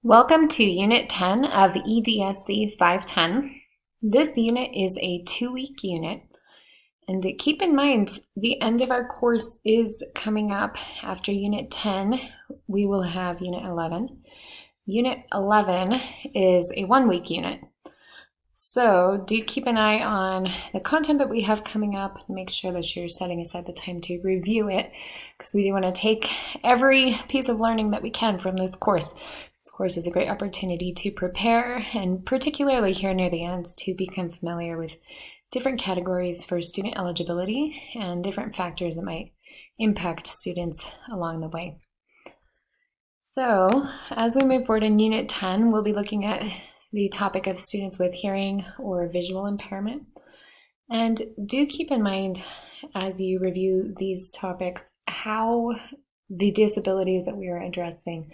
Welcome to Unit 10 of EDSE 510. This unit is a 2-week unit, and keep in mind the end of our course is coming up. After Unit 10, we will have Unit 11. Unit 11 is a 1-week unit. So do keep an eye on the content that we have coming up. Make sure that you're setting aside the time to review it, because we do want to take every piece of learning that we can from this course. This course is a great opportunity to prepare, and particularly here near the end, to become familiar with different categories for student eligibility and different factors that might impact students along the way. So as we move forward in Unit 10, we'll be looking at the topic of students with hearing or visual impairment. And do keep in mind as you review these topics how the disabilities that we are addressing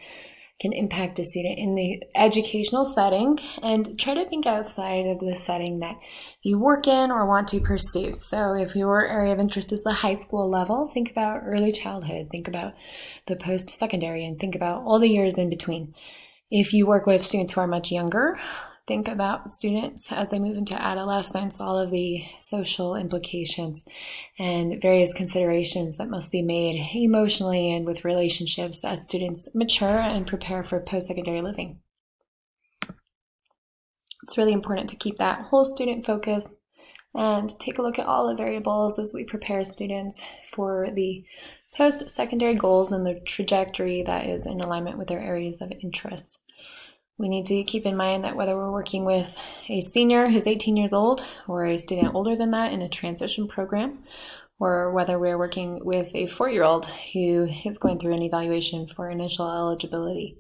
can impact a student in the educational setting, and try to think outside of the setting that you work in or want to pursue. So if your area of interest is the high school level, think about early childhood, think about the post-secondary, and think about all the years in between. If you work with students who are much younger, think about students as they move into adolescence, all of the social implications and various considerations that must be made emotionally and with relationships as students mature and prepare for post-secondary living. It's really important to keep that whole student focus and take a look at all the variables as we prepare students for the post-secondary goals and the trajectory that is in alignment with their areas of interest. We need to keep in mind that whether we're working with a senior who's 18 years old or a student older than that in a transition program, or whether we're working with a 4-year-old who is going through an evaluation for initial eligibility,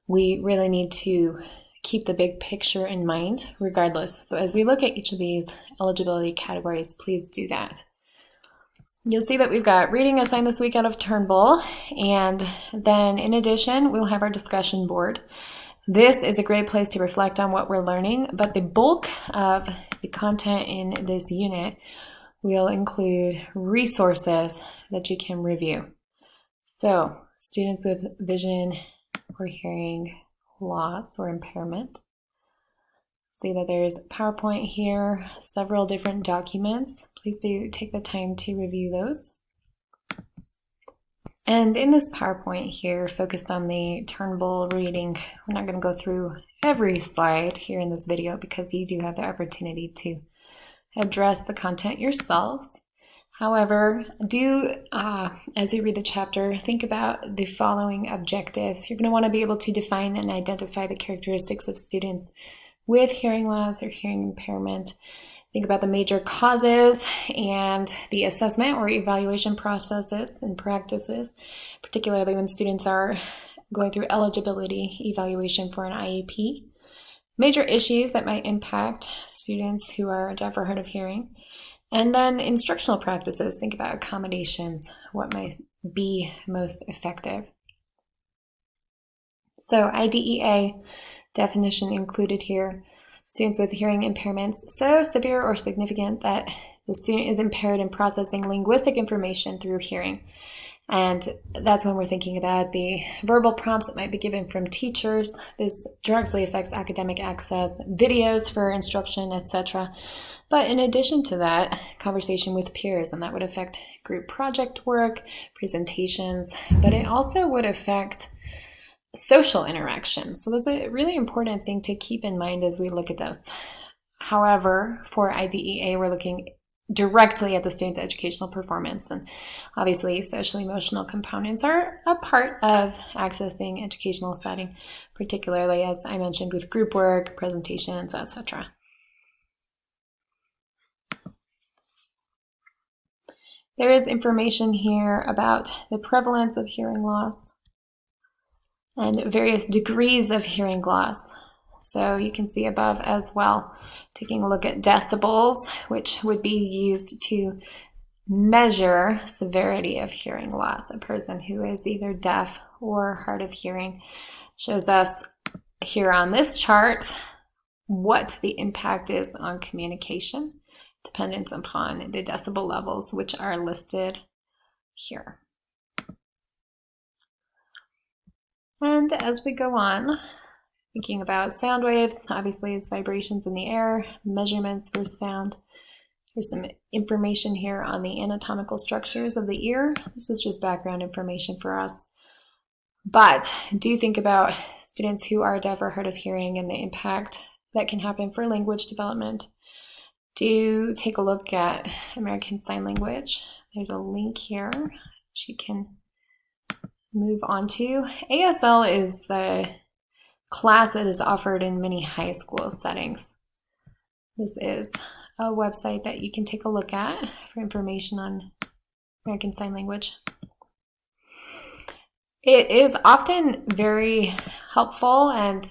we really need to keep the big picture in mind regardless. So as we look at each of these eligibility categories, please do that. You'll see that we've got reading assigned this week out of Turnbull, and then in addition, we'll have our discussion board. This is a great place to reflect on what we're learning, but the bulk of the content in this unit will include resources that you can review. So, students with vision or hearing loss or impairment. See that there's PowerPoint here, several different documents. Please do take the time to review those. And in this PowerPoint here, focused on the Turnbull reading, we're not going to go through every slide here in this video because you do have the opportunity to address the content yourselves. However, as you read the chapter, think about the following objectives. You're going to want to be able to define and identify the characteristics of students with hearing loss or hearing impairment. Think about the major causes and the assessment or evaluation processes and practices, particularly when students are going through eligibility evaluation for an IEP. Major issues that might impact students who are deaf or hard of hearing. And then instructional practices. Think about accommodations, what might be most effective. So IDEA definition included here. Students with hearing impairments so severe or significant that the student is impaired in processing linguistic information through hearing. And that's when we're thinking about the verbal prompts that might be given from teachers. This directly affects academic access, videos for instruction, etc. But in addition to that, conversation with peers, and that would affect group project work, presentations, but it also would affect social interaction. So that's a really important thing to keep in mind as we look at this. However, for IDEA, we're looking directly at the student's educational performance, and obviously social emotional components are a part of accessing educational setting, particularly as I mentioned with group work, presentations, etc. There is information here about the prevalence of hearing loss and various degrees of hearing loss. So you can see above as well, taking a look at decibels, which would be used to measure severity of hearing loss. A person who is either deaf or hard of hearing shows us here on this chart what the impact is on communication, dependent upon the decibel levels, which are listed here. And as we go on, Thinking about sound waves, obviously it's vibrations in the air, measurements for sound. There's some information here on the anatomical structures of the ear. This is just background information for us. But do think about students who are deaf or hard of hearing and the impact that can happen for language development. Do take a look at American Sign Language. There's a link here which you can move on to. ASL is the class that is offered in many high school settings. This is a website that you can take a look at for information on American Sign Language. It is often very helpful and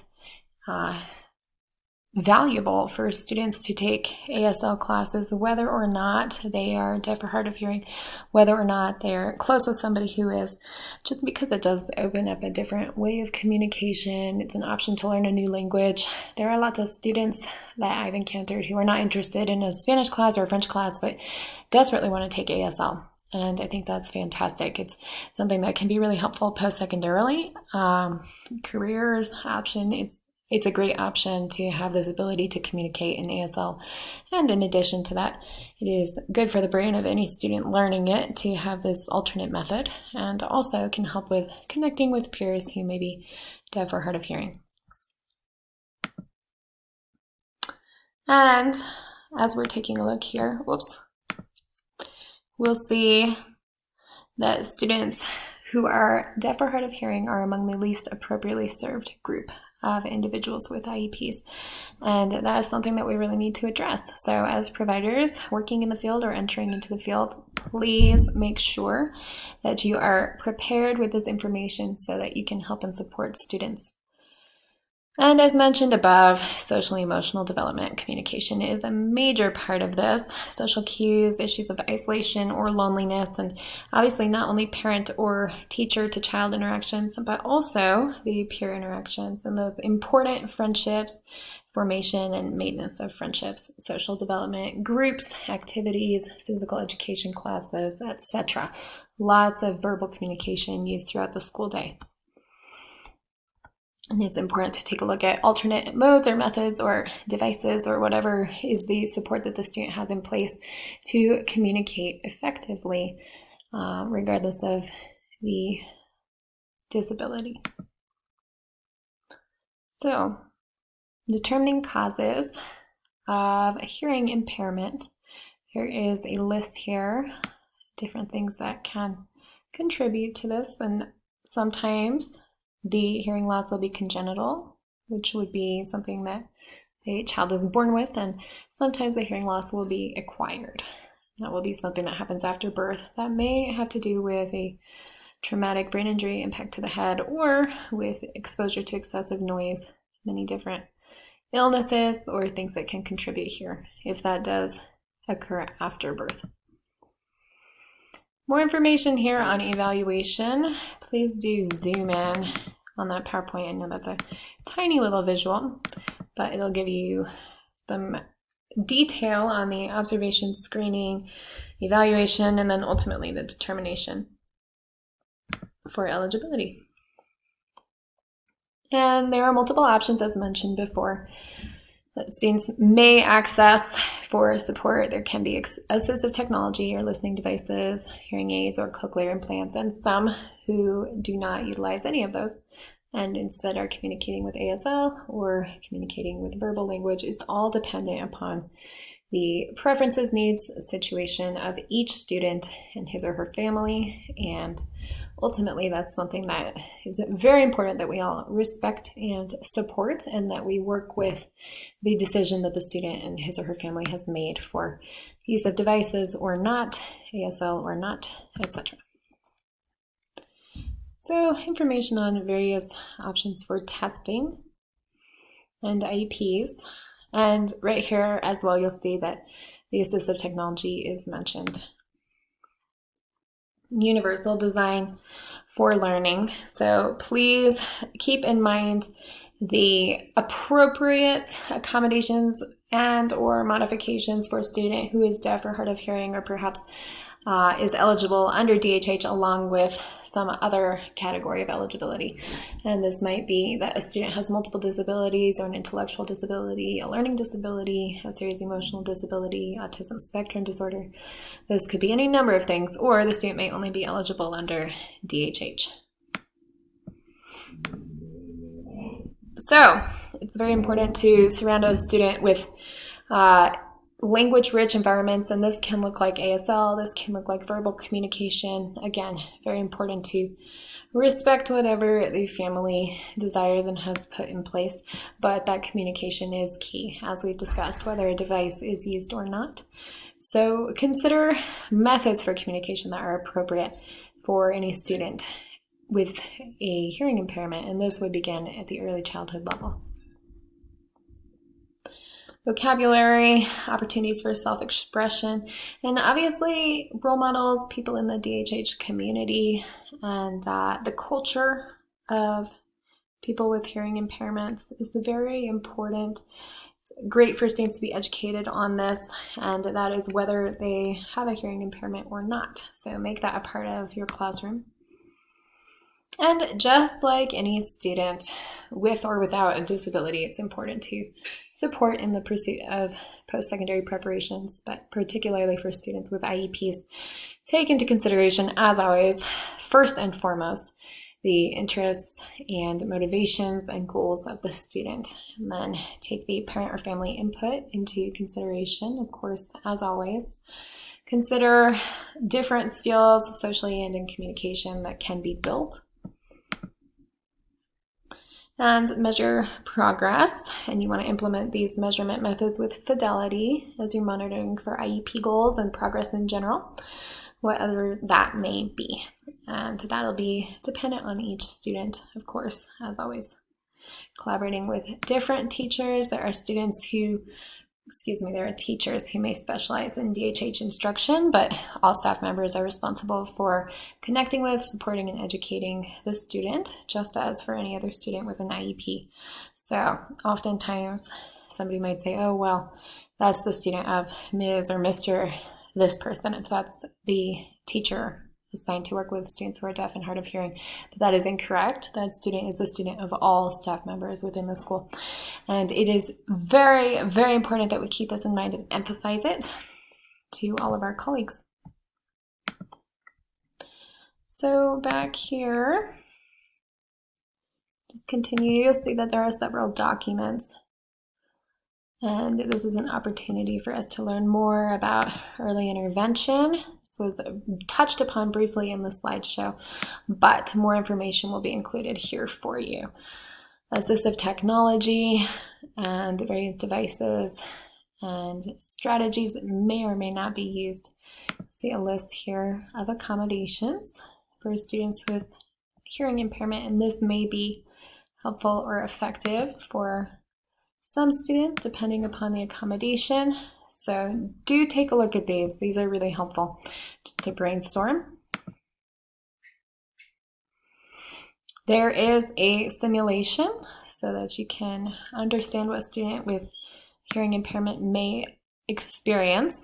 valuable for students to take ASL classes, whether or not they are deaf or hard of hearing, whether or not they're close with somebody who is, just because it does open up a different way of communication. It's an option to learn a new language. There are lots of students that I've encountered who are not interested in a Spanish class or a French class, but desperately want to take ASL. And I think that's fantastic. It's something that can be really helpful post-secondarily. Careers option, it's a great option to have this ability to communicate in ASL. And in addition to that, it is good for the brain of any student learning it to have this alternate method, and also can help with connecting with peers who may be deaf or hard of hearing. And as we're taking a look here, we'll see that students who are deaf or hard of hearing are among the least appropriately served group of individuals with IEPs. And that is something that we really need to address. So as providers working in the field or entering into the field, please make sure that you are prepared with this information so that you can help and support students. And as mentioned above, social-emotional development communication is a major part of this. Social cues, issues of isolation or loneliness, and obviously not only parent or teacher to child interactions, but also the peer interactions and those important friendships, formation and maintenance of friendships, social development, groups, activities, physical education classes, etc. Lots of verbal communication used throughout the school day. And it's important to take a look at alternate modes or methods or devices or whatever is the support that the student has in place to communicate effectively, regardless of the disability. So, determining causes of hearing impairment. There is a list here, different things that can contribute to this, and sometimes the hearing loss will be congenital, which would be something that a child is born with, and sometimes the hearing loss will be acquired. That will be something that happens after birth that may have to do with a traumatic brain injury, impact to the head, or with exposure to excessive noise, many different illnesses or things that can contribute here if that does occur after birth. More information here on evaluation. Please do zoom in on that PowerPoint. I know that's a tiny little visual, but it'll give you some detail on the observation, screening, evaluation, and then ultimately the determination for eligibility. And there are multiple options, as mentioned before, that students may access for support. There can be assistive technology or listening devices, hearing aids, or cochlear implants, and some who do not utilize any of those and instead are communicating with ASL or communicating with verbal language. It's all dependent upon the preferences, needs, situation of each student and his or her family, and ultimately that's something that is very important that we all respect and support, and that we work with the decision that the student and his or her family has made for use of devices or not, ASL or not, etc. So information on various options for testing and IEPs. And right here as well, you'll see that the assistive technology is mentioned. Universal design for learning. So please keep in mind the appropriate accommodations and or modifications for a student who is deaf or hard of hearing, or perhaps is eligible under DHH along with some other category of eligibility. And this might be that a student has multiple disabilities or an intellectual disability, a learning disability, a serious emotional disability, autism spectrum disorder. This could be any number of things, or the student may only be eligible under DHH. So it's very important to surround a student with language-rich environments, and this can look like ASL, this can look like verbal communication. Again, very important to respect whatever the family desires and has put in place, but that communication is key, as we've discussed, whether a device is used or not. So consider methods for communication that are appropriate for any student with a hearing impairment, and this would begin at the early childhood level. Vocabulary, opportunities for self-expression, and obviously role models, people in the DHH community, and the culture of people with hearing impairments is very important. It's great for students to be educated on this, and that is whether they have a hearing impairment or not. So make that a part of your classroom. And just like any student with or without a disability, it's important to support in the pursuit of post-secondary preparations, but particularly for students with IEPs. Take into consideration, as always, first and foremost, the interests and motivations and goals of the student. And then take the parent or family input into consideration, of course, as always. Consider different skills socially and in communication that can be built. And measure progress, and you want to implement these measurement methods with fidelity as you're monitoring for IEP goals and progress in general, whatever that may be. And that'll be dependent on each student, of course, as always. Collaborating with different teachers. There are teachers who may specialize in DHH instruction, but all staff members are responsible for connecting with, supporting, and educating the student, just as for any other student with an IEP. So oftentimes somebody might say, oh, well, that's the student of Ms. or Mr. this person, if that's the teacher assigned to work with students who are deaf and hard of hearing. But that is incorrect. That student is the student of all staff members within the school. And it is very, very important that we keep this in mind and emphasize it to all of our colleagues. So back here, just continue. You'll see that there are several documents. And this is an opportunity for us to learn more about early intervention. Was touched upon briefly in the slideshow, but more information will be included here for you. Assistive technology and various devices and strategies that may or may not be used. See a list here of accommodations for students with hearing impairment, and this may be helpful or effective for some students depending upon the accommodation. So do take a look at these. These are really helpful just to brainstorm. There is a simulation so that you can understand what a student with hearing impairment may experience.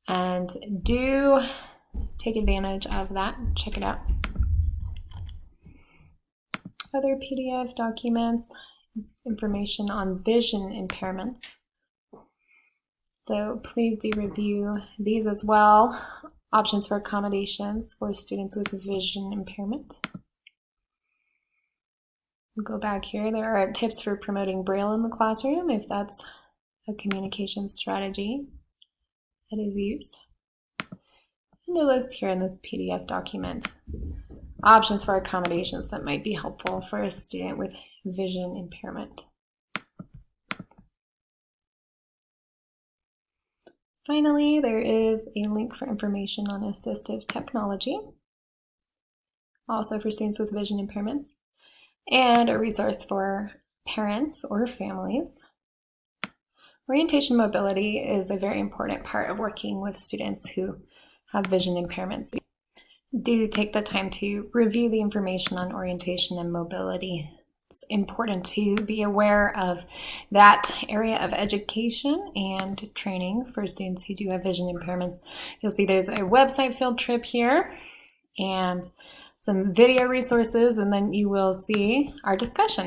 And do take advantage of that. Check it out. Other PDF documents, information on vision impairments. So please do review these as well. Options for accommodations for students with vision impairment. Go back here. There are tips for promoting Braille in the classroom if that's a communication strategy that is used. And a list here in this PDF document. Options for accommodations that might be helpful for a student with vision impairment. Finally, there is a link for information on assistive technology, also for students with vision impairments, and a resource for parents or families. Orientation mobility is a very important part of working with students who have vision impairments. Do take the time to review the information on orientation and mobility it's important to be aware of that area of education and training for students who do have vision impairments. You'll see there's a website field trip here and some video resources, and then you will see our discussion.